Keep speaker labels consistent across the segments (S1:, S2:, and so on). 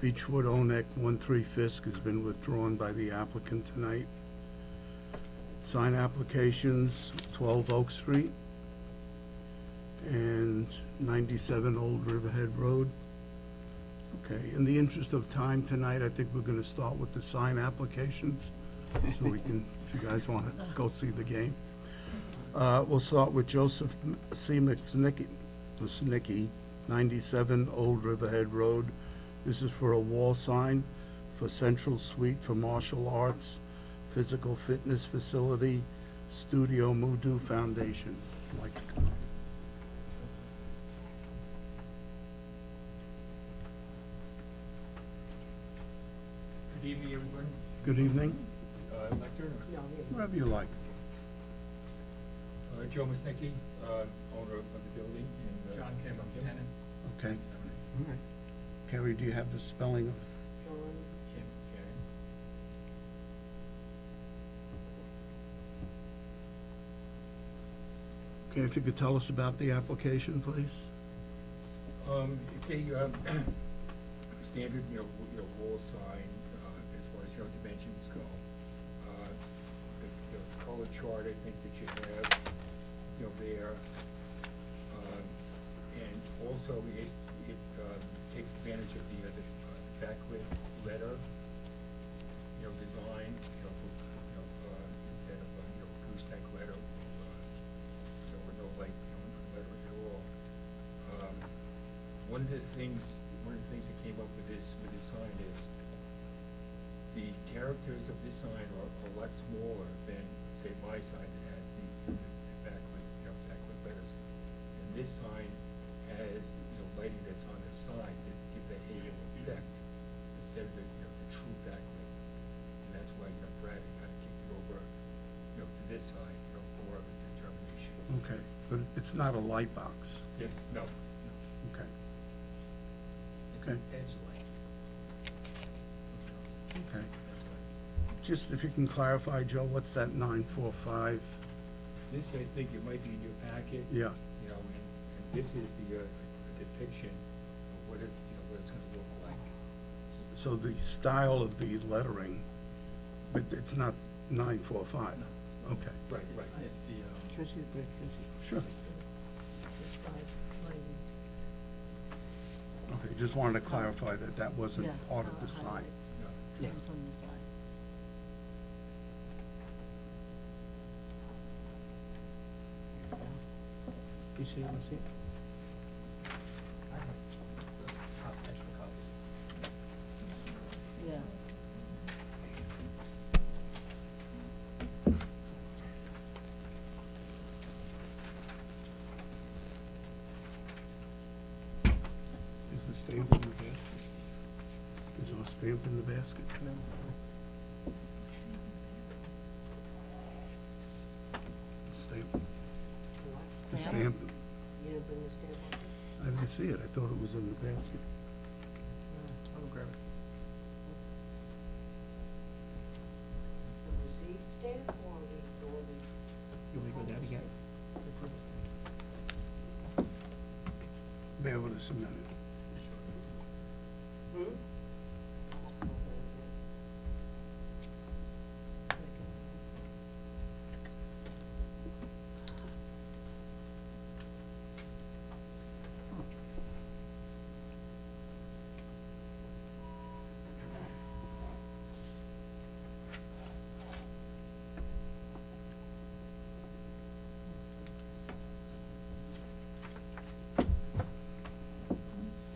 S1: Beechwood Onek 1-3 Fisk has been withdrawn by the applicant tonight. Sign applications, 12 Oak Street and 97 Old Riverhead Road. Okay, in the interest of time tonight, I think we're gonna start with the sign applications, so we can, if you guys wanna go see the game. We'll start with Joseph C. Musnicki, 97 Old Riverhead Road. This is for a wall sign for Central Suite for Martial Arts, Physical Fitness Facility, Studio Mudu Foundation. I'd like to come up.
S2: Good evening, everyone.
S1: Good evening,
S2: Lecter,
S1: wherever you like.
S2: Joe Musnicki, owner of the building, and
S3: John Kim, I'm tenant.
S1: Okay. All right. Carrie, do you have the spelling of?
S2: Kim,
S1: Okay, if you could tell us about the application, please?
S2: It's a standard, wall sign, as far as, dimensions go. The color chart, I think, that you have, there. And also, it takes advantage of the backlit letter, design, instead of, gooseneck letter, with no light, letter at all. One of the things that came up with this sign is the characters of this sign are a lot smaller than, say, my sign that has the backlit letters. And this sign has, lighting that's on the side that give the halo effect instead of the true backlit. And that's why, Brad kind of kicked it over, to this side, for a determination.
S1: Okay, but it's not a light box.
S2: Yes, no.
S1: Okay.
S3: It's
S1: Okay.
S3: an edge light.
S1: Okay. Just if you can clarify, Joe, what's that 945?
S2: This, I think, it might be in your packet.
S1: Yeah,
S2: And this is the depiction of what it's, what it's gonna look like.
S1: so the style of the lettering, but it's not 945? Okay,
S2: Right.
S3: It's the,
S1: sure. Okay, just wanted to clarify that that wasn't part of the sign.
S3: Yeah.
S4: On the side.
S1: You see, you see?
S3: I have extra copies.
S4: Yeah.
S1: Is the stamp in the basket? Is there a stamp in the basket?
S4: No.
S1: Stamp. The
S4: Stamp?
S1: stamp,
S4: You didn't bring the stamp on?
S1: I didn't see it, I thought it was in the basket.
S3: I'll grab it.
S4: The receipt stamp or the?
S3: You want me to go down again?
S1: Bear with us a minute.
S4: Hmm?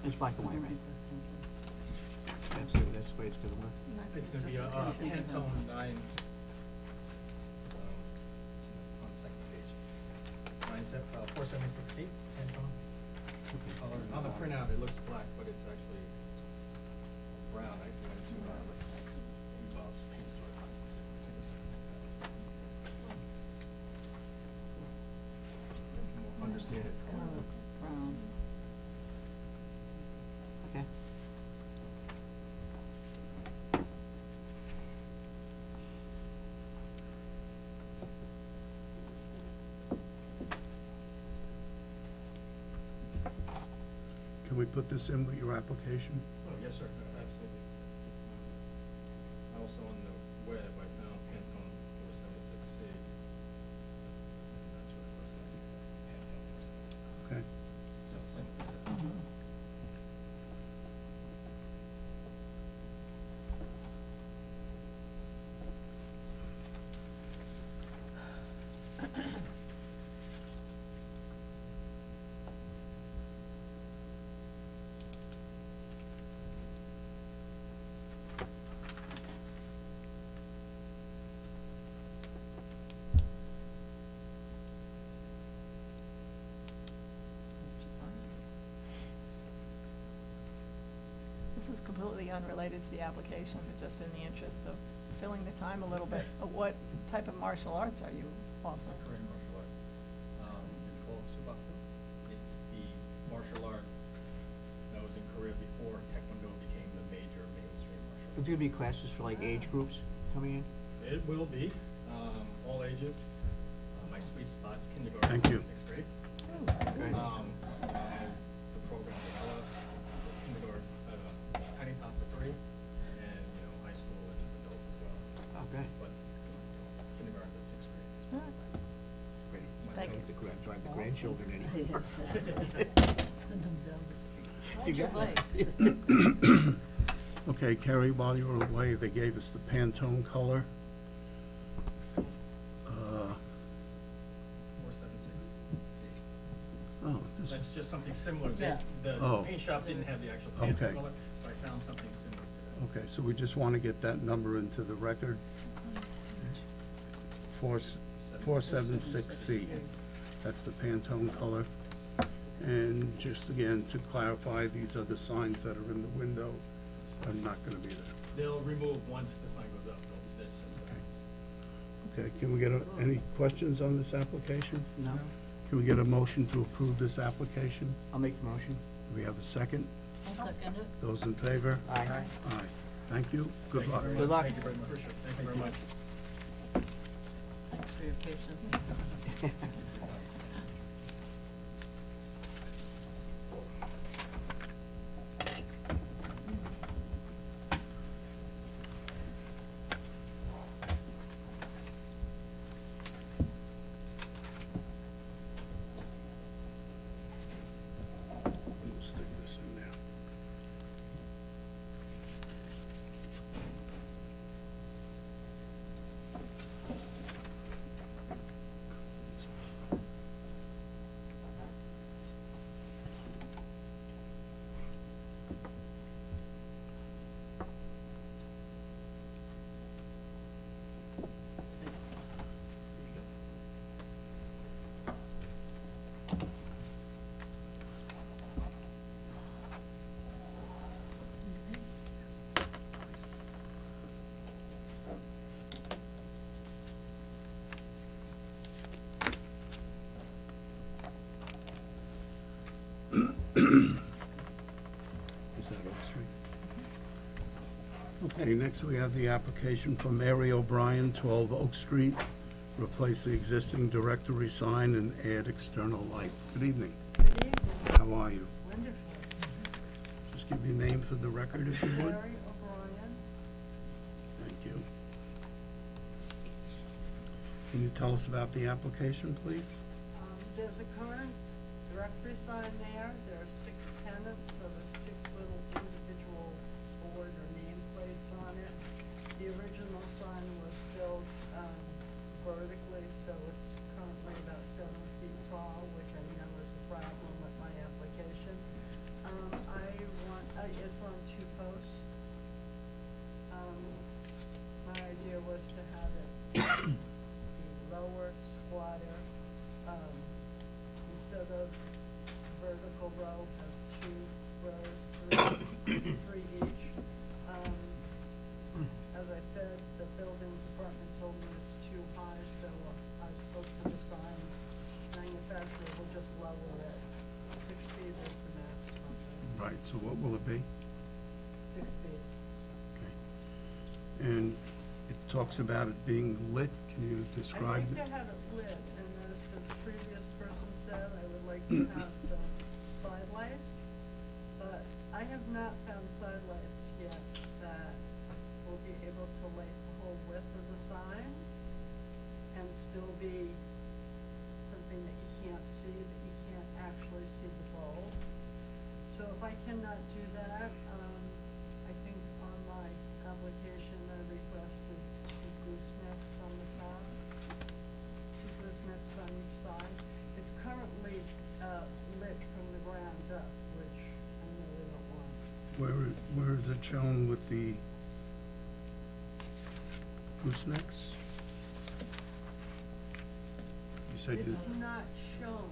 S3: It's black and white, right? That's the way it's gonna work. It's gonna be a Pantone 9. On the second page. 476C, Pantone. Color. On the printout, it looks black, but it's actually brown. I went to Bob's paint store. Understand it.
S4: Brown.
S3: Okay.
S1: Can we put this in with your application?
S3: Oh, yes, sir. Absolutely.
S5: This is completely unrelated to the application, but just in the interest of filling the time a little bit. What type of martial arts are you
S3: It's a
S5: offering?
S3: Korean martial art. It's called Subaku. It's the martial art that was in Korea before Taekwondo became the major mainstream martial art.
S6: It's gonna be classes for like age groups coming in?
S3: It will be, all ages. My sweet spot's kindergarten
S1: Thank you.
S3: to sixth grade.
S6: Okay.
S3: As the program develops, kindergarten, tiny tots of 3, and, high school and adults as well.
S6: Okay.
S3: But kindergarten to sixth grade.
S5: All right.
S6: Great.
S5: Thank
S6: Might
S5: you.
S6: have to drive the grandchildren in.
S4: Send them down the street.
S6: You
S4: Ride
S6: got
S4: your
S6: it.
S4: bikes.
S1: Okay, Kerry, while you were away, they gave us the Pantone color.
S3: 476C.
S1: Oh, this
S3: That's
S1: is,
S3: just something similar.
S4: Yeah.
S3: The
S1: Oh.
S3: paint shop didn't have the actual
S1: Okay.
S3: Pantone color, so I found something similar to that.
S1: okay, so we just want to get that number into the record. 476C. That's the Pantone color. And just again, to clarify, these are the signs that are in the window are not gonna be there.
S3: They'll remove once the sign goes up, though. That's just the.
S1: Okay, can we get any questions on this application?
S6: No?
S1: Can we get a motion to approve this application?
S6: I'll make the motion.
S1: Do we have a second?
S4: I'll second it.
S1: Those in favor?
S6: Aye.
S1: Aye. Thank you. Good
S3: Thank you
S1: luck.
S3: very
S6: Good
S3: much.
S6: luck.
S3: Thank you very much. Appreciate it. Thank you very much.
S4: Thanks for your patience.
S1: We'll stick this in there. Is that Oak Street? Okay, next we have the application from Mary O'Brien, 12 Oak Street. Replace the existing directory sign and add external light. Good evening.
S4: Good evening.
S1: How are you?
S4: Wonderful.
S1: Just give your name for the record if you would.
S4: Mary O'Brien.
S1: Thank you. Can you tell us about the application, please?
S4: There's a current directory sign there. There are 6 tenants, so there's 6 little individual board or nameplates on it. The original sign was built vertically, so it's currently about 7 feet tall, which I know is a problem with my application. It's on 2 posts. My idea was to have it be lower, squatter, instead of vertical row, have 2 rows, 3 each. As I said, the building department told me it's too high, so I spoke to the sign manufacturer, will just lower it. 6 feet is the maximum.
S1: Right, so what will it be?
S4: 6 feet.
S1: Okay. And it talks about it being lit. Can you
S4: I
S1: describe
S4: think
S1: it?
S4: they have it lit, and as the previous person said, I would like to have some side lights, but I have not found side lights yet that will be able to light the whole width of the sign and still be something that you can't see, that you can't actually see the bulb. So if I cannot do that, I think on my application, I requested 2 goosenecks on the top, 2 goosenecks on each side. It's currently, lit from the ground up, which I know they don't want.
S1: Where is it shown with the goosenecks? You said you,
S4: It's not shown.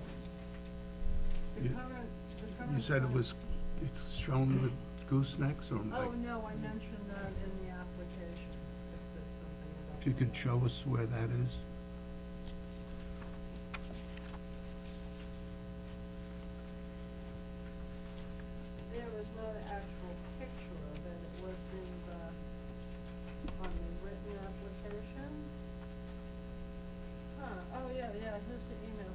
S4: The
S1: You-
S4: current
S1: you said it
S4: sign-
S1: was, it's shown with goosenecks, or am I-
S4: Oh, no, I mentioned that in the application. It said something about.
S1: if you could show us where that is?
S4: There was not an actual picture of it, it was in the, on the written application. Oh, yeah, here's the email.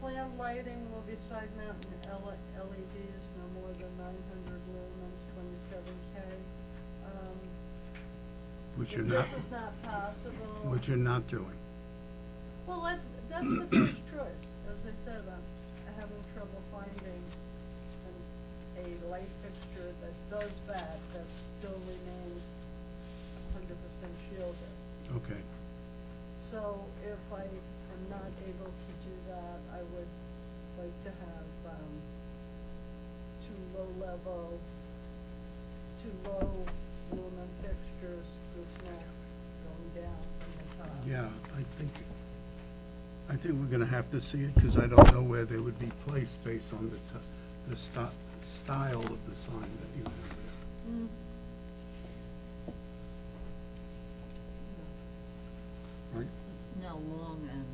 S4: Planned lighting will be side mounted LEDs, no more than 900 lumens, 27K.
S1: Which
S4: If
S1: you're not,
S4: this is not possible.
S1: which you're not doing.
S4: Well, that's the first choice. As I said, I'm having trouble finding a light fixture that does that still remains 100% shielded.
S1: Okay.
S4: So if I am not able to do that, I would like to have, two low lumen fixtures, gooseneck going down from the top.
S1: Yeah, I think we're gonna have to see it, because I don't know where they would be placed based on the style of the sign that you have there.
S4: Mm.
S1: Right?
S7: It's now long end,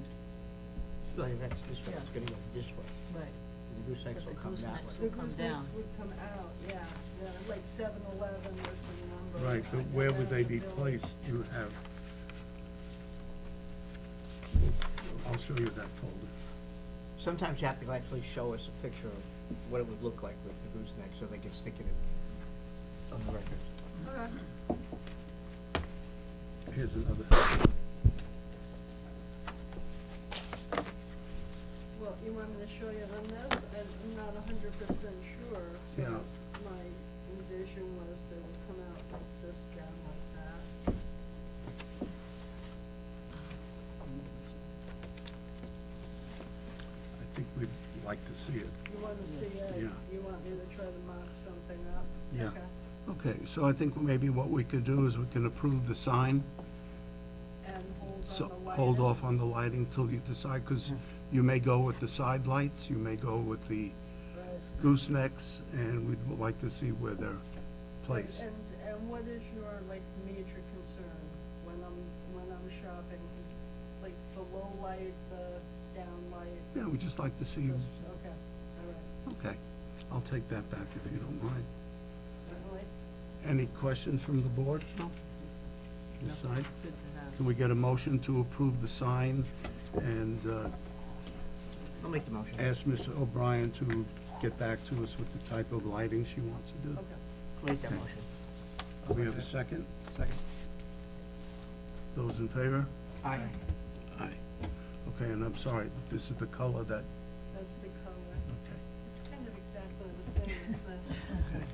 S6: Like, that's this way,
S7: Yeah.
S6: it's gonna go this way.
S7: right.
S6: The goosenecks
S7: But
S6: will
S7: the
S6: come that
S7: goosenecks
S6: way.
S7: will come
S4: The
S7: down.
S4: goosenecks would come out, yeah, like 7-Eleven was the number.
S1: Right, but where would they be placed? You have, I'll show you that folder.
S6: Sometimes you have to actually show us a picture of what it would look like with the gooseneck, so they can stick it in on the record.
S4: Okay.
S1: Here's another.
S4: Well, you want me to show you on this? I'm not 100% sure. but
S1: Yeah.
S4: My envision was they would come out like this, down like that.
S1: I think we'd like to see it.
S4: You want to see it?
S1: Yeah.
S4: You want me to try to mock something up?
S1: Yeah.
S4: Okay.
S1: Okay, so I think maybe what we could do is we can approve the sign,
S4: And hold
S1: so
S4: on the lighting?
S1: hold off on the lighting till you decide, because you may go with the side lights, you may go with the
S4: Right.
S1: goosenecks, and we'd like to see where they're placed.
S4: And what is your, like, major concern when I'm shopping? Like, the low light, the down light?
S1: Yeah, we'd just like to see,
S4: Okay, all right.
S1: okay, I'll take that back if you don't mind.
S4: Certainly.
S1: Any questions from the board? No? This side?
S7: Good to have.
S1: Can we get a motion to approve the sign and
S6: I'll make the motion.
S1: ask Ms. O'Brien to get back to us with the type of lighting she wants to do?
S4: Okay.
S6: I'll make that
S1: Okay.
S6: motion.
S1: Do we have a second?
S6: Second.
S1: Those in favor?
S6: Aye.
S1: Aye. Okay, and I'm sorry, this is the color that,
S4: That's the color.
S1: okay,
S4: It's kind of exactly the same as this
S1: okay.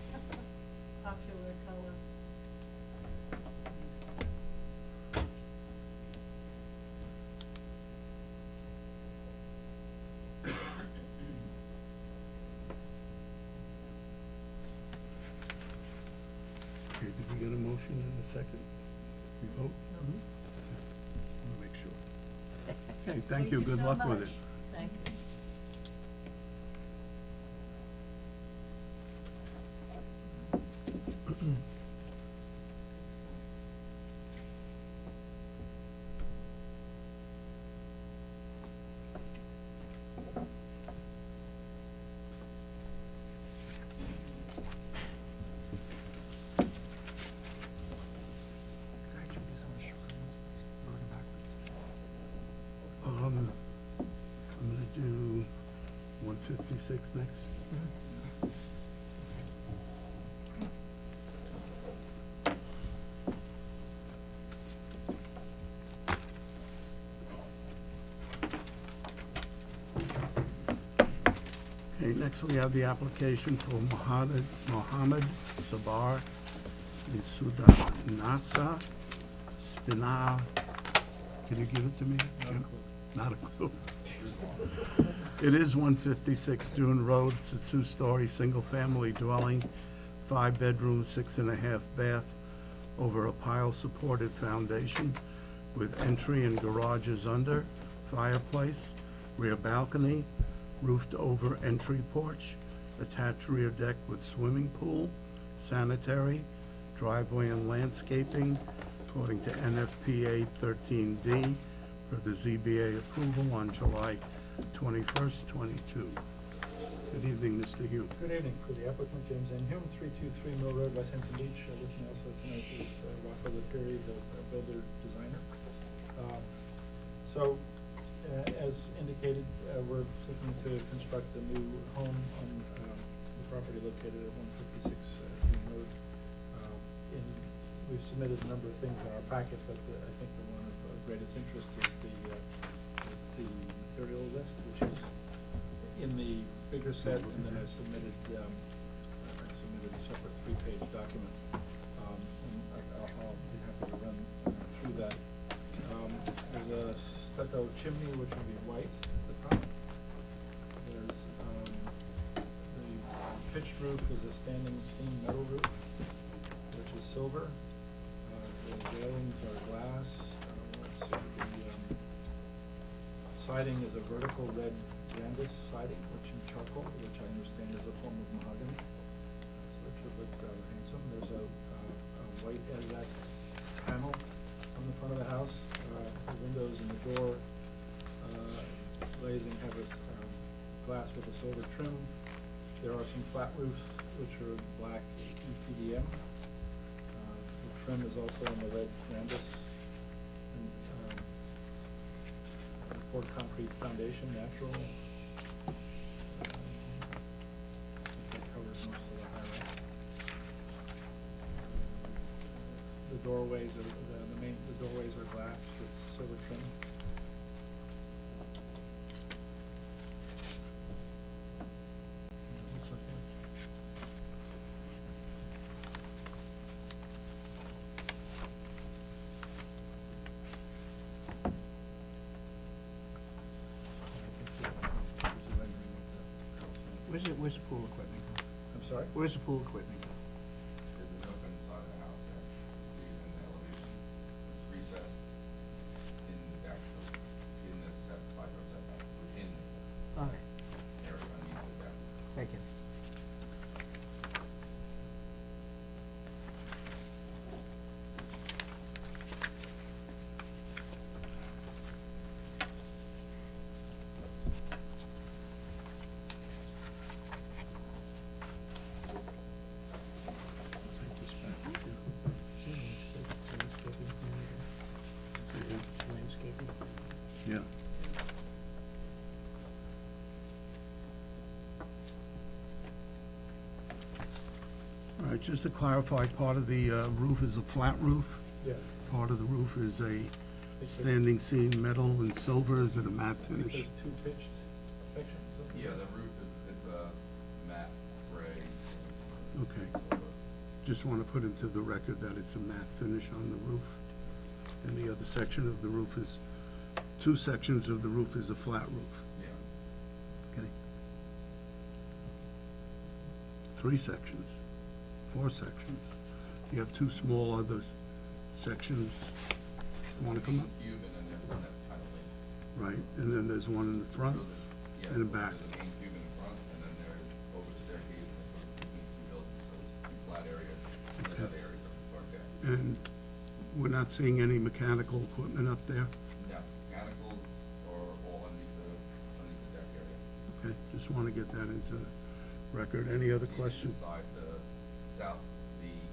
S4: popular color.
S1: Okay, did we get a motion in a second? We vote?
S7: No.
S1: I'll make sure. Okay, thank you, good
S4: so
S1: luck with
S4: much.
S1: it.
S7: Thank you.
S1: I'm gonna do 156 next. Okay, next we have the application for Mohammed Sabar in Sudanasa Spina. Can you give it to me, Jim? Not a clue. It is 156 Dune Road. It's a two-story, single-family dwelling, 5 bedrooms, 6.5 bath, over a pile-supported foundation with entry and garages under, fireplace, rear balcony, roofed-over entry porch, attached rear deck with swimming pool, sanitary, driveway and landscaping, according to NFPA 13D, for the ZBA approval on July 21st, 22. Good evening, Mr. Hume.
S8: Good evening. For the applicant, James N. Hume, 323 Mill Road, West Hampton Beach. With me also tonight is Rocco Lettieri, the builder designer. As indicated, we're seeking to construct a new home on the property located at 156 Green Road. We've submitted a number of things in our packet, but I think the one of greatest interest is the material list, which is in the bigger set, and then I submitted a separate three-page document. And I'll be happy to run through that. There's a stucco chimney, which will be white at the top. There's, the pitched roof is a standing seam metal roof, which is silver. The railings are glass. Let's see, the siding is a vertical red Randis siding, which in charcoal, which I understand is a form of mahogany. So it should look rather handsome. There's a white Azak panel on the front of the house. The windows and the door glazing have a glass with a silver trim. There are some flat roofs, which are black EPDM. The trim is also on the red Randis. Poured concrete foundation, natural. That covers most of the highlights. The doorways are, the doorways are glass with silver trim. Looks like that.
S6: Where's the pool equipment?
S8: I'm sorry?
S6: Where's the pool equipment?
S9: There's a nook inside the house, yeah. See it in the elevation. It's recessed in the deck, so in the side yard setback, within
S6: All right,
S9: the area underneath the deck.
S6: thank you.
S1: Take this back with you.
S6: Landscaping.
S1: Yeah. All right, just to clarify, part of the roof is a flat roof.
S8: Yeah.
S1: Part of the roof is a
S8: It's a-
S1: standing seam, metal and silver. Is it a matte
S8: I think
S1: finish?
S8: there's two pitched sections of the
S9: Yeah, the roof is, it's a matte gray.
S1: Okay.
S9: Silver.
S1: Just want to put into the record that it's a matte finish on the roof. And the other section of the roof is, two sections of the roof is a flat roof.
S9: Yeah.
S1: Okay. 3 sections, 4 sections. You have 2 small other sections. Want to come up?
S9: Main cube, and then there's one that kind of links.
S1: Right, and then there's one in the front
S9: So there's- yeah,
S1: and the
S9: so
S1: back.
S9: There's a main cube in the front, and then there's over the staircase, and it goes between two buildings, so it's 2 flat areas, and
S1: Okay.
S9: then other areas of the front deck.
S1: And we're not seeing any mechanical equipment up there?
S9: No, mechanicals are all underneath the deck area.
S1: Okay, just want to get that into the record. Any other
S9: See,
S1: questions?
S9: Inside the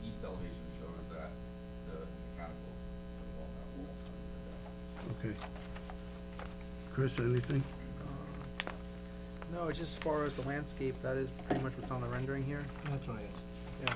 S9: east elevation shows that the mechanicals are all that wall under the deck.
S1: Okay. Chris, anything?
S10: No, just as far as the landscape, that is pretty much what's on the rendering here.
S6: That's what I asked.
S10: Yeah.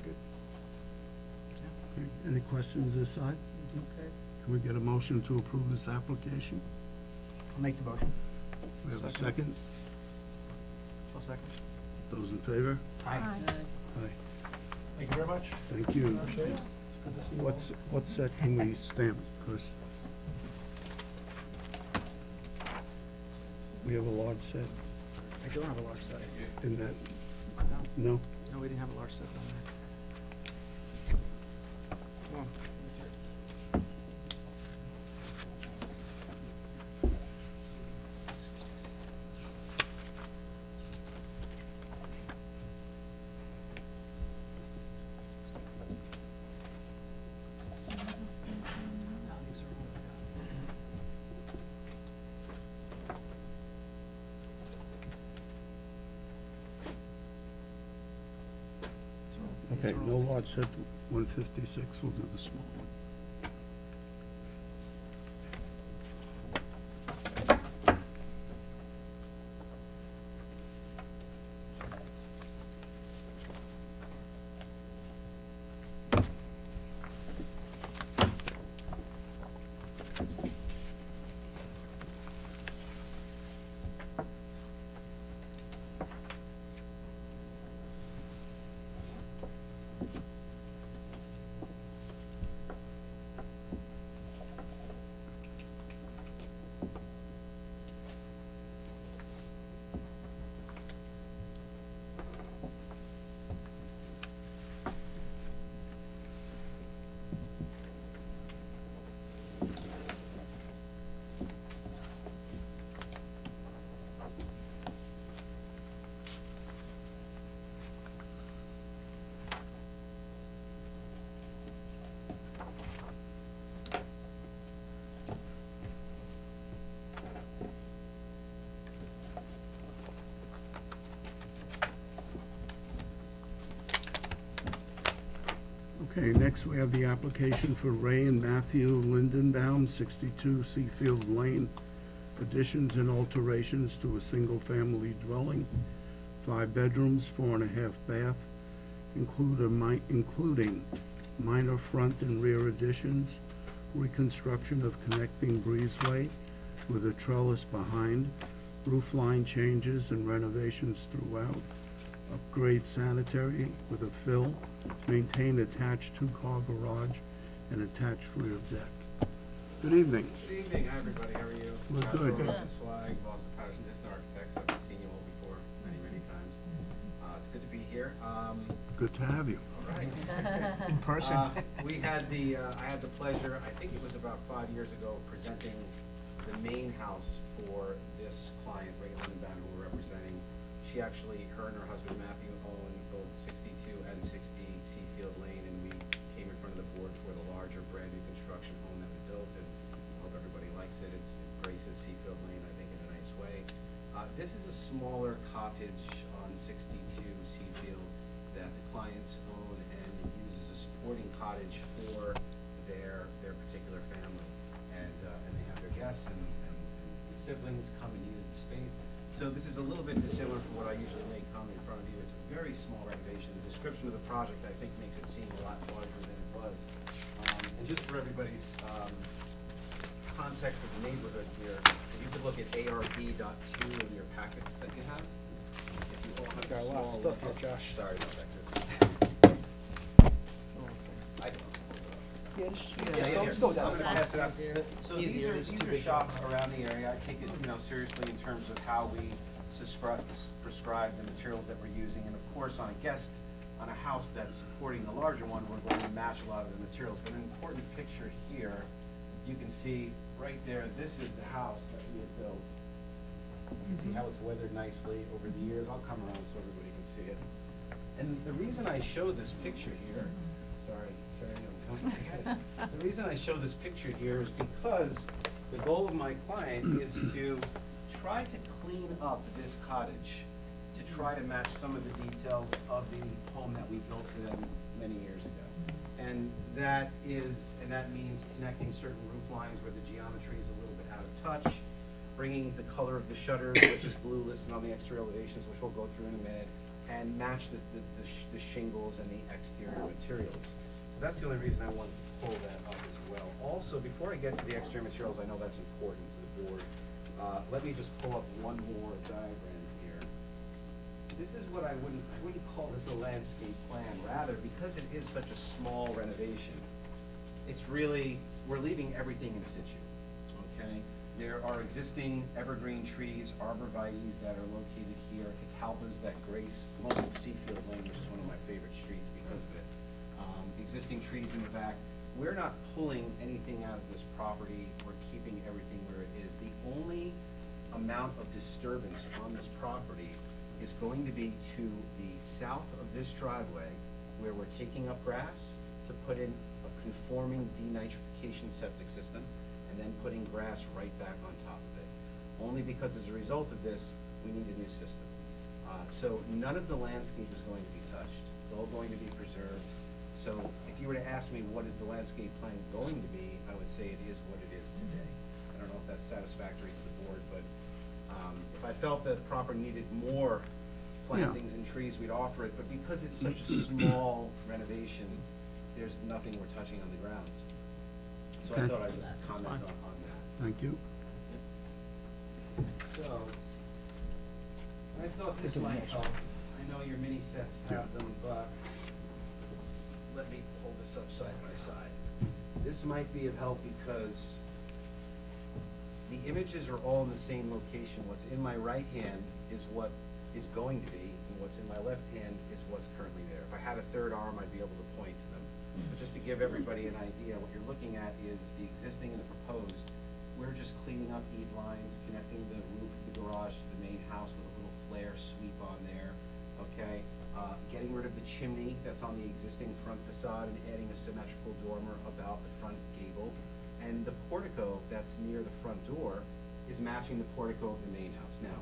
S10: Good.
S1: Okay, any questions this side?
S10: Okay.
S1: Can we get a motion to approve this application?
S6: I'll make the motion.
S1: We have a
S10: Second.
S1: second?
S10: I'll second.
S1: Those in favor?
S6: Aye.
S1: Aye.
S8: Thank you very much.
S1: Thank you.
S8: Appreciate it. Good to see you all.
S1: What set can we stamp, Chris? We have a large set.
S10: I don't have a large set.
S1: in that,
S10: No,
S1: no?
S10: no, we didn't have a large set down there. Come on, let's hear it.
S1: Okay, no lot set 156, we'll do the small one. Okay, next we have the application for Ray and Matthew Lindenbaum, 62 Seafield Lane. Additions and alterations to a single-family dwelling, 5 bedrooms, 4.5 bath, including minor front and rear additions, reconstruction of connecting breezeway with a trellis behind, roof line changes and renovations throughout, upgrade sanitary with a fill, maintain attached 2-car garage and attached rear deck. Good evening.
S11: Good evening, hi everybody, how are you?
S1: We're
S11: Josh
S1: good.
S11: Rhodes, Swag, Boston Patterson Distant Architects, I've seen you all before, many, many times. It's good to be here.
S1: Good to have you.
S11: All right.
S6: In person.
S11: We had I had the pleasure, I think it was about 5 years ago, presenting the main house for this client, Ray Lindenbaum, who we're representing. She actually, her and her husband Matthew own both 62 and 60 Seafield Lane, and we came in front of the board for the larger brand new construction home that we built, and I hope everybody likes it. It graces Seafield Lane, I think, in a nice way. This is a smaller cottage on 62 Seafield that the clients own and use as a supporting cottage for their particular family. And they have their guests and siblings come and use the space. So this is a little bit dissimilar from what I usually make come in front of you. It's a very small renovation. The description of the project, I think, makes it seem a lot larger than it was. And just for everybody's context of the neighborhood here, if you could look at ARB.2 in your packets that you have. If you all have
S10: Got a lot of
S11: small-
S10: stuff here, Josh.
S11: Sorry about that, Chris. I can also hold it up.
S10: Yeah, just
S11: Yeah,
S10: let's go down.
S11: I'm gonna pass it up. So
S10: It's easier,
S11: these
S10: this is
S11: are
S10: too big.
S11: shops around the area. I take it, seriously in terms of how we prescribe the materials that we're using. And of course, on a house that's supporting the larger one, we're going to match a lot of the materials. But an important picture here, you can see right there, this is the house that we had built. You can see how it's weathered nicely over the years. I'll come around so everybody can see it. And the reason I show this picture here, sorry, I'm coming ahead. The reason I show this picture here is because the goal of my client is to try to clean up this cottage to try to match some of the details of the home that we built for them many years ago. And that means connecting certain roof lines where the geometry is a little bit out of touch, bringing the color of the shutters, which is blue listed on the exterior elevations, which we'll go through in a minute, and match the shingles and the exterior materials. So that's the only reason I wanted to pull that up as well. Also, before I get to the exterior materials, I know that's important to the board. Let me just pull up one more diagram here. This is what I wouldn't call this a landscape plan. Rather, because it is such a small renovation, it's really, we're leaving everything in situ, okay? There are existing evergreen trees, arborvitaes that are located here. that grace most of Seafield Lane, which is one of my favorite streets because of it. Existing trees in the back. We're not pulling anything out of this property. We're keeping everything where it is. The only amount of disturbance on this property is going to be to the south of this driveway, where we're taking up grass to put in a conforming denitrification septic system, and then putting grass right back on top of it. Only because as a result of this, we need a new system. So none of the landscape is going to be touched. It's all going to be preserved. So if you were to ask me what is the landscape plan going to be, I would say it is what it is today. I don't know if that's satisfactory to the board, but if I felt that property needed more plantings and trees, we'd offer it. But because it's such a small renovation, there's nothing we're touching on the grounds. So I
S1: Okay.
S11: thought I'd just
S10: That's
S11: comment
S10: fine.
S11: on that.
S1: Thank you.
S11: So, I thought this might help. I know your mini sets have them, but let me hold this up side by side. This might be of help because the images are all in the same location. What's in my right hand is what is going to be, and what's in my left hand is what's currently there. If I had a third arm, I'd be able to point to them. But just to give everybody an idea, what you're looking at is the existing and the proposed. We're just cleaning up eave lines, connecting the roof of the garage to the main house with a little flare sweep on there, okay? Getting rid of the chimney that's on the existing front facade and adding a symmetrical dormer about the front gable. And the portico that's near the front door is matching the portico of the main house. Now,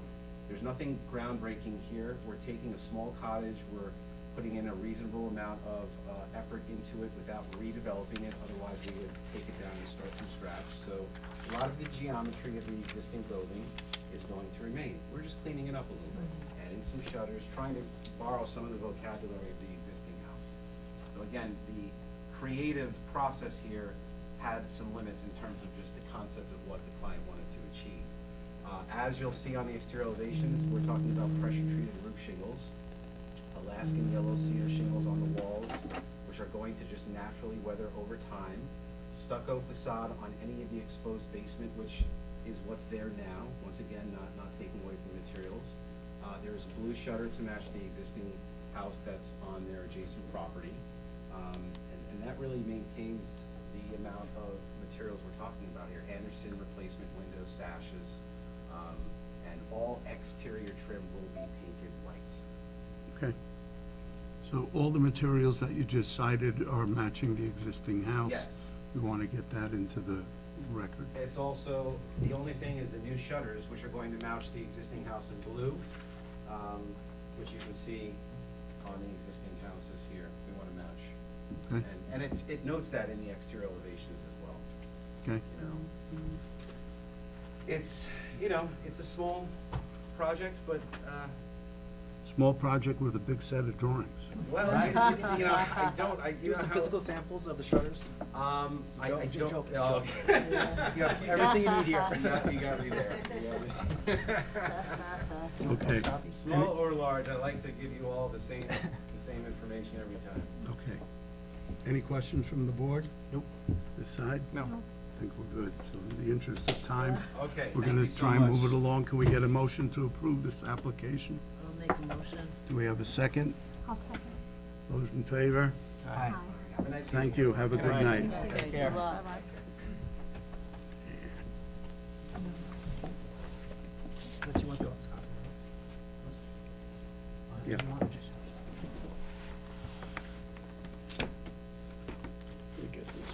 S11: there's nothing groundbreaking here. We're taking a small cottage, we're putting in a reasonable amount of effort into it without redeveloping it, otherwise we would take it down and start from scratch. So a lot of the geometry of the existing building is going to remain. We're just cleaning it up a little bit, adding some shutters, trying to borrow some of the vocabulary of the existing house. So again, the creative process here had some limits in terms of just the concept of what the client wanted to achieve. As you'll see on the exterior elevations, we're talking about pressure-treated roof shingles, Alaskan yellow cedar shingles on the walls, which are going to just naturally weather over time. Stucco facade on any of the exposed basement, which is what's there now. Once again, not taking away from materials. There's blue shutter to match the existing house that's on their adjacent property. And that really maintains the amount of materials we're talking about here. Anderson replacement windows, sashes, and all exterior trim will be painted white.
S1: Okay. So all the materials that you just cited are matching the existing house?
S11: Yes.
S1: We want to get that into the record.
S11: It's also, the only thing is the new shutters, which are going to match the existing house in blue, which you can see on the existing houses here. We want to match.
S1: Okay.
S11: And it notes that in the exterior elevations as well.
S1: Okay.
S11: You know, it's a small project, but,
S1: Small project with a big set of drawings.
S11: well, you know, I don't, you
S10: Do
S11: know
S10: some
S11: how-
S10: physical samples of the shutters.
S11: I don't.
S10: Joke,
S11: Oh,
S10: joke. You got everything you need here.
S11: You got me there. You got me.
S1: Okay.
S11: Small or large, I like to give you all the same information every time.
S1: Okay. Any questions from the board?
S10: Nope.
S1: This side?
S10: No.
S1: I think we're good. So in the interest of time,
S11: Okay,
S1: we're
S11: thank
S1: gonna
S11: you so
S1: try and move
S11: much.
S1: it along. Can we get a motion to approve this application?
S7: I'll make a motion.
S1: Do we have a second?
S12: I'll second.
S1: Those in favor?
S10: Aye.
S11: Have a nice
S1: Thank
S11: evening.
S1: you. Have a good
S10: Right.
S1: night.
S7: Okay,
S10: Take care.
S7: good luck.
S10: Unless you want to go, Scott.
S1: Yeah. We get this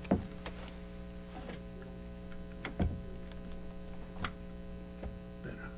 S1: one. Better.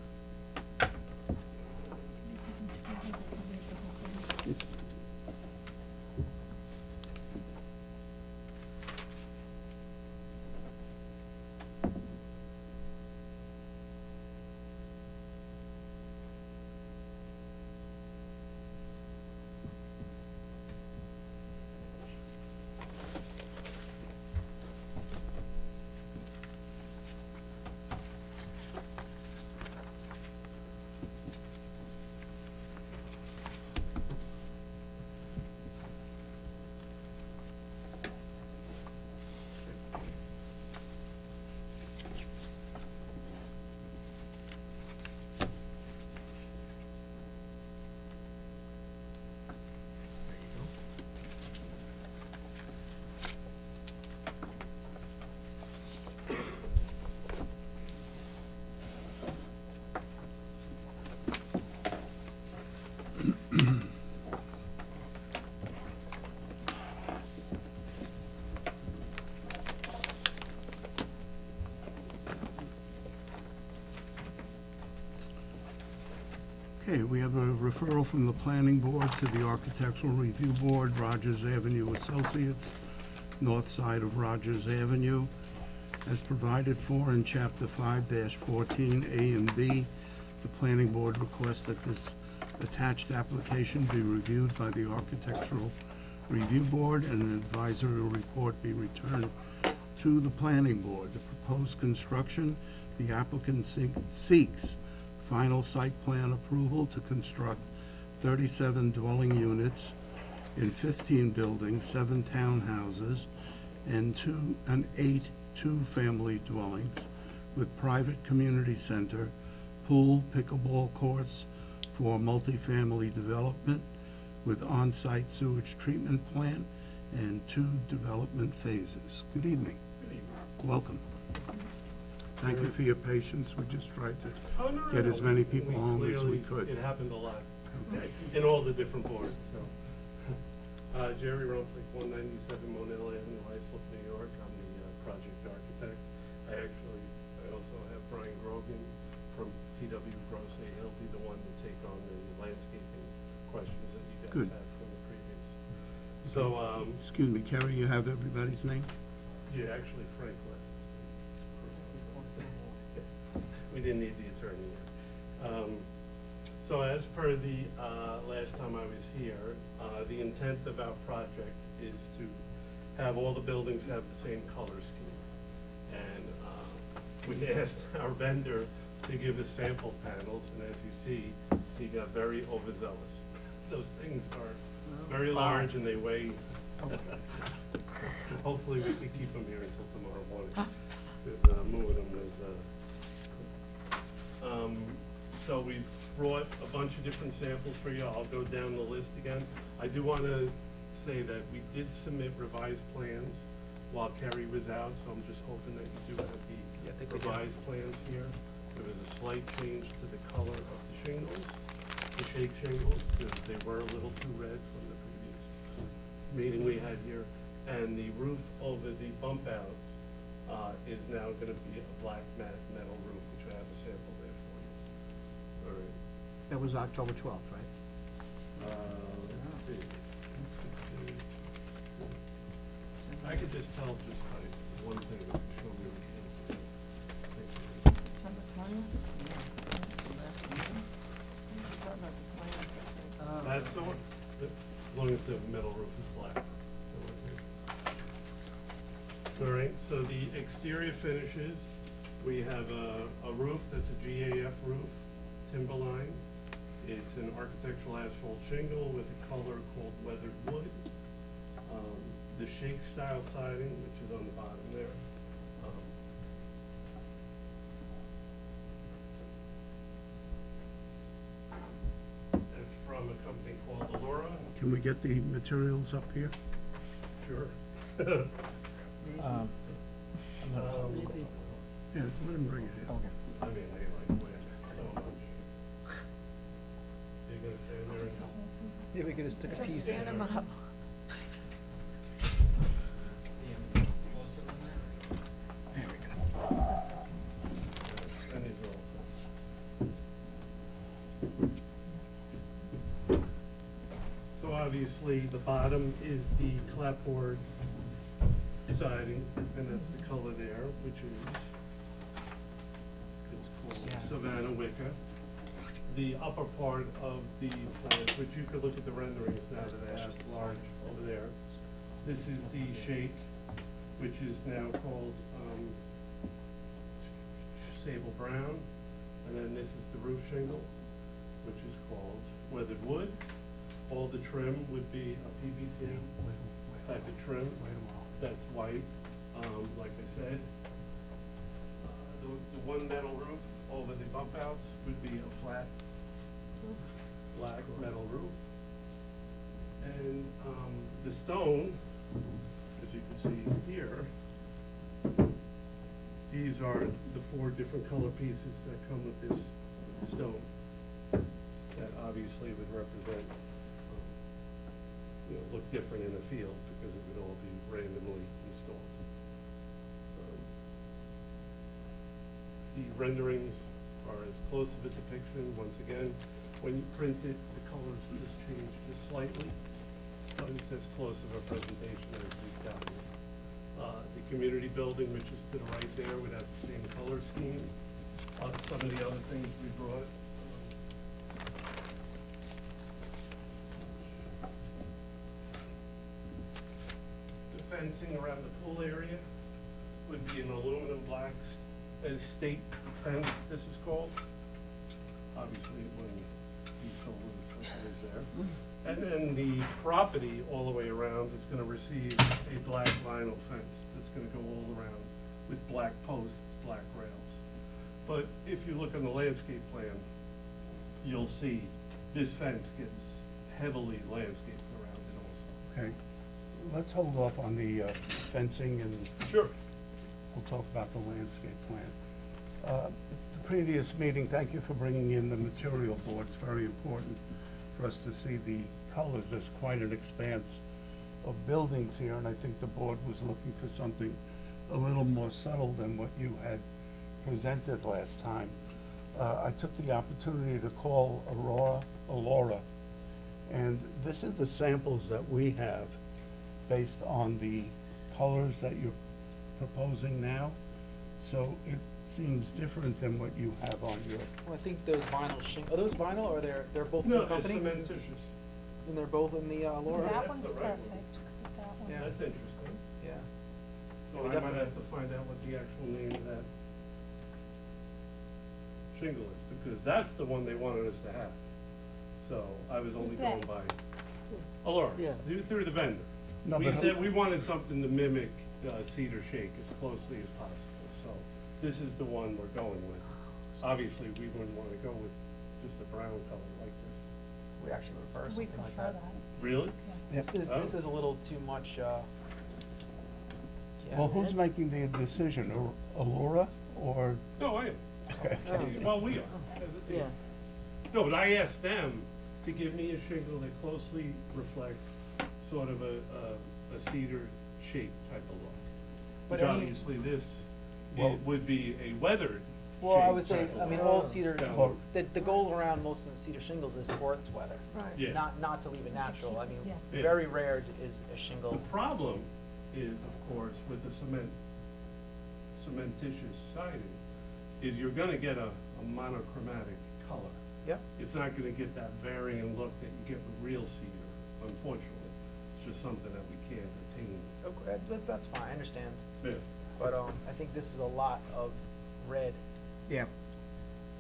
S1: Okay, we have a referral from the planning board to the Architectural Review Board, Rogers Avenue Associates, north side of Rogers Avenue. As provided for in Chapter 5-14, A and B, the planning board requests that this attached application be reviewed by the Architectural Review Board and an advisory report be returned to the planning board. The proposed construction, the applicant seeks final site plan approval to construct 37 dwelling units in 15 buildings, 7 townhouses, and 8 two-family dwellings with private community center, pool, pickleball courts for multifamily development with on-site sewage treatment plant and 2 development phases. Good evening.
S12: Good evening.
S1: Welcome. Thank you for your patience. We just tried to
S12: Oh, no,
S1: get
S12: no,
S1: as many people home as we
S12: clearly,
S1: could.
S12: It happened a lot.
S1: Okay.
S12: In all the different boards, so. Jerry Rumplick, 197 Monell Avenue, Islip, New York. I'm the project architect. I also have Brian Grogan from PW Gross A. He'll be the one to take on the landscaping questions that you guys
S1: Good.
S12: had from the previous. So,
S1: Excuse me, Kerry, you have everybody's name?
S12: yeah, actually Frank left. We didn't need the attorney here. So as per the last time I was here, the intent of our project is to have all the buildings have the same color scheme. And we asked our vendor to give us sample panels, and as you see, he got very overzealous. Those things are very large and they weigh. Hopefully we can keep them here until tomorrow morning, because moving them is. So we've brought a bunch of different samples for you. I'll go down the list again. I do want to say that we did submit revised plans while Kerry was out, so I'm just hoping that you do have
S10: Yeah, I think
S12: the
S10: we do.
S12: revised plans here. There was a slight change to the color of the shingles, the shake shingles, because they were a little too red from the previous meeting we had here. And the roof over the bump outs is now going to be a black matte metal roof, which I have a sample there for you. All right.
S6: That was October 12th, right?
S12: Let's see. I could just tell just by one thing, if you show me the
S5: September 20th? Talk about the plans, I think.
S12: That's the one, as long as the metal roof is black. All right, so the exterior finishes, we have a roof that's a GAF roof, timberline. It's an architectural asphalt shingle with a color called weathered wood. The shake style siding, which is on the bottom there. It's from a company called Allura.
S1: Can we get the materials up here?
S12: Sure.
S1: Yeah, let him bring it in.
S6: Okay.
S12: I mean, they like win so much. You're gonna say American?
S10: Yeah, we could just take a
S5: Just
S10: piece.
S5: stand 'em up.
S1: There we go.
S5: That's okay.
S12: And these are also. So obviously, the bottom is the clapboard siding, and that's the color there, which is, it's called Savannah Wicker. The upper part of the plant, which you could look at the renderings now that I have large over there. This is the shake, which is now called sable brown. And then this is the roof shingle, which is called weathered wood. All the trim would be a PVC type of trim. That's white, like I said. The one metal roof over the bump outs would be a flat black metal roof. And the stone, as you can see here, these are the 4 different color pieces that come with this stone. obviously would represent, look different in a field because it would all be randomly installed. The renderings are as close of a depiction, once again, when you print it, the colors just change just slightly, but it's as close of a presentation as we've got here. The community building, which is to the right there, would have the same color scheme. Some of the other things we brought. The fencing around the pool area would be an aluminum black state fence, this is called. Obviously, it wouldn't be sold as it is there. And then the property all the way around is gonna receive a black vinyl fence that's gonna go all around with black posts, black rails. But if you look on the landscape plan, you'll see this fence gets heavily landscaped around it also.
S1: Okay, let's hold off on the fencing and
S12: Sure.
S1: we'll talk about the landscape plan. The previous meeting, thank you for bringing in the material board. It's very important for us to see the colors. There's quite an expanse of buildings here, and I think the board was looking for something a little more subtle than what you had presented last time. I took the opportunity to call Aurora, and this is the samples that we have based on the colors that you're proposing now. So it seems different than what you have on your,
S10: Well, I think those vinyl are those vinyl or they're both
S12: No,
S10: same
S12: it's
S10: company?
S12: cementitious.
S10: And they're both in the Laura?
S5: That
S12: that's
S5: one's
S12: the right one.
S5: perfect, that one.
S10: Yeah.
S12: That's interesting.
S10: Yeah.
S12: So
S10: We
S12: I might
S10: definitely-
S12: have to find out what the actual name of that shingle is, because that's the one they wanted us to have. So I was only
S5: Who's
S12: going
S5: they?
S12: by Allure,
S10: Yeah.
S12: through the vendor.
S1: No,
S12: We
S1: but
S12: said we wanted something to mimic cedar shake as closely as possible, so this is the one we're going with. Obviously, we wouldn't wanna go with just a brown color like this.
S10: We actually prefer
S5: We
S10: something like
S5: prefer
S10: that.
S5: that.
S12: Really?
S10: This
S12: Oh.
S10: is a little too much, yeah.
S1: well, who's making the decision? Allura or,
S12: No, I am.
S1: okay.
S12: Well, we are, as a team. No, but I asked them to give me a shingle that closely reflects sort of a cedar shape type of look.
S10: But
S12: Which
S10: I mean-
S12: obviously this,
S1: Well-
S12: it would be a weathered
S10: Well, I
S12: shape
S10: would say,
S12: type of
S10: I mean,
S12: look.
S10: all cedar,
S12: Down
S1: Well-
S10: the goal around most of the cedar shingles is for its weather.
S5: Right.
S12: Yeah.
S10: Not to leave it natural. I mean,
S5: Yeah.
S12: Yeah.
S10: very rare is a shingle.
S12: The problem is, of course, with the cementitious siding, is you're gonna get a monochromatic color.
S10: Yep.
S12: It's not gonna get that varying look that you get with real cedar, unfortunately. It's just something that we can't attain.
S10: Okay, that's fine, I understand.
S12: Yeah.
S10: But, I think this is a lot of red
S6: Yeah.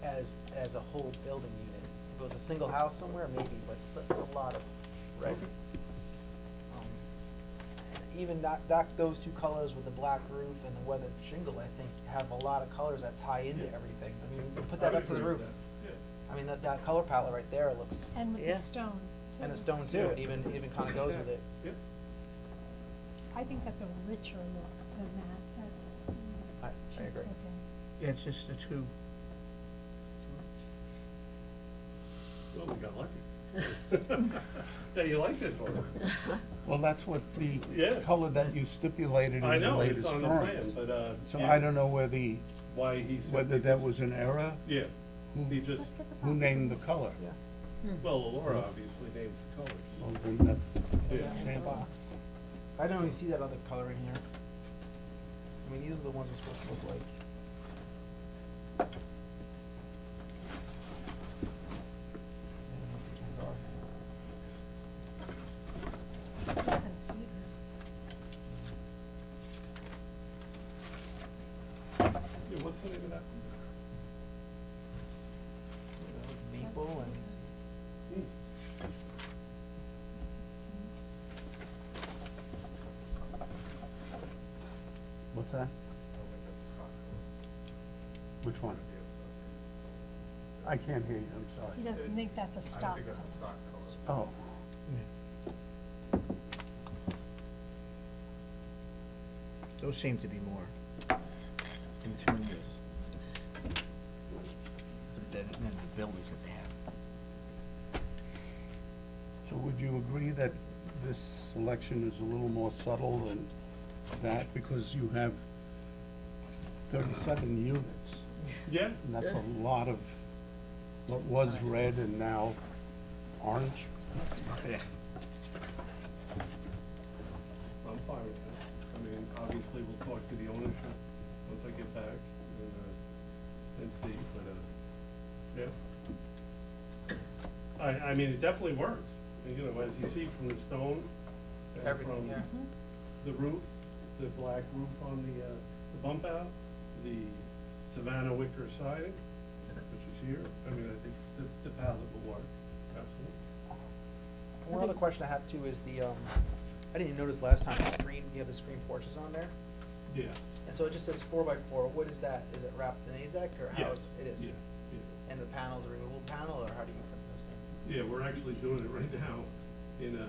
S10: as a whole building unit. If it was a single house somewhere, maybe, but it's a lot of red.
S12: Okay.
S10: And even those two colors with the black roof and the weathered shingle, I think, have a lot of colors that tie into
S12: Yeah.
S10: everything. I mean, we put
S12: I
S10: that
S12: would
S10: up to the
S12: agree
S10: roof.
S12: with that. Yeah.
S10: I mean, that color palette right there looks,
S5: And with
S6: Yeah.
S5: the stone,
S10: and the
S5: too.
S10: stone too,
S12: Yeah.
S10: it even kinda goes with it.
S12: Yeah.
S5: I think that's a richer look than that, that's.
S10: I agree.
S5: looking.
S6: Yeah, it's just the two.
S12: Well, we got lucky. Yeah, you like this one?
S1: Well, that's what the
S12: Yeah.
S1: color that you stipulated
S12: I
S1: in the
S12: know, it's
S1: latest
S12: on the plan,
S1: drawings.
S12: but,
S1: So
S12: yeah.
S1: I don't know whether
S12: Why he said.
S1: whether that
S12: because-
S1: was an error,
S12: Yeah, he just,
S5: Let's get the
S1: who
S5: box.
S1: named the color.
S10: Yeah.
S12: well, Laura obviously names the colors.
S1: Well, then that's
S12: Yeah.
S10: In the
S1: sample.
S10: box. I don't even see that other color in here. I mean, these are the ones we're supposed to look like. I don't know what these ones are.
S5: This has cedar.
S12: Yeah, what's the name of that?
S10: Maple and,
S12: Hmm.
S5: This is
S1: What's that? Which one? I can't hear you, I'm
S5: He
S1: sorry.
S5: doesn't think that's a stock color.
S1: Oh,
S6: Those seem to be more in tune with than the buildings that they have.
S1: would you agree that this selection is a little more subtle than that, because you have 37 units?
S12: Yeah,
S1: And that's a lot of what was red and now orange.
S6: Yeah.
S12: I'm fine with that. I mean, obviously, we'll talk to the ownership once I get back and see, but, yeah. I mean, it definitely works. And, you know, as you see from the stone and
S10: Everything,
S12: from
S10: yeah.
S12: the roof, the black roof on the bump out, the Savannah wicker siding, which is here, I mean, I think the palette will work, absolutely.
S10: One other question I have too is I didn't notice last time the screen, you have the screen porches on there,
S12: Yeah.
S10: and so it just says 4x4, what is that? Is it wrapped in AZEK, or how is, it is?
S12: Yeah, yeah.
S10: And the panel's a removable panel, or how do you put those in?
S12: Yeah, we're actually doing it right now in a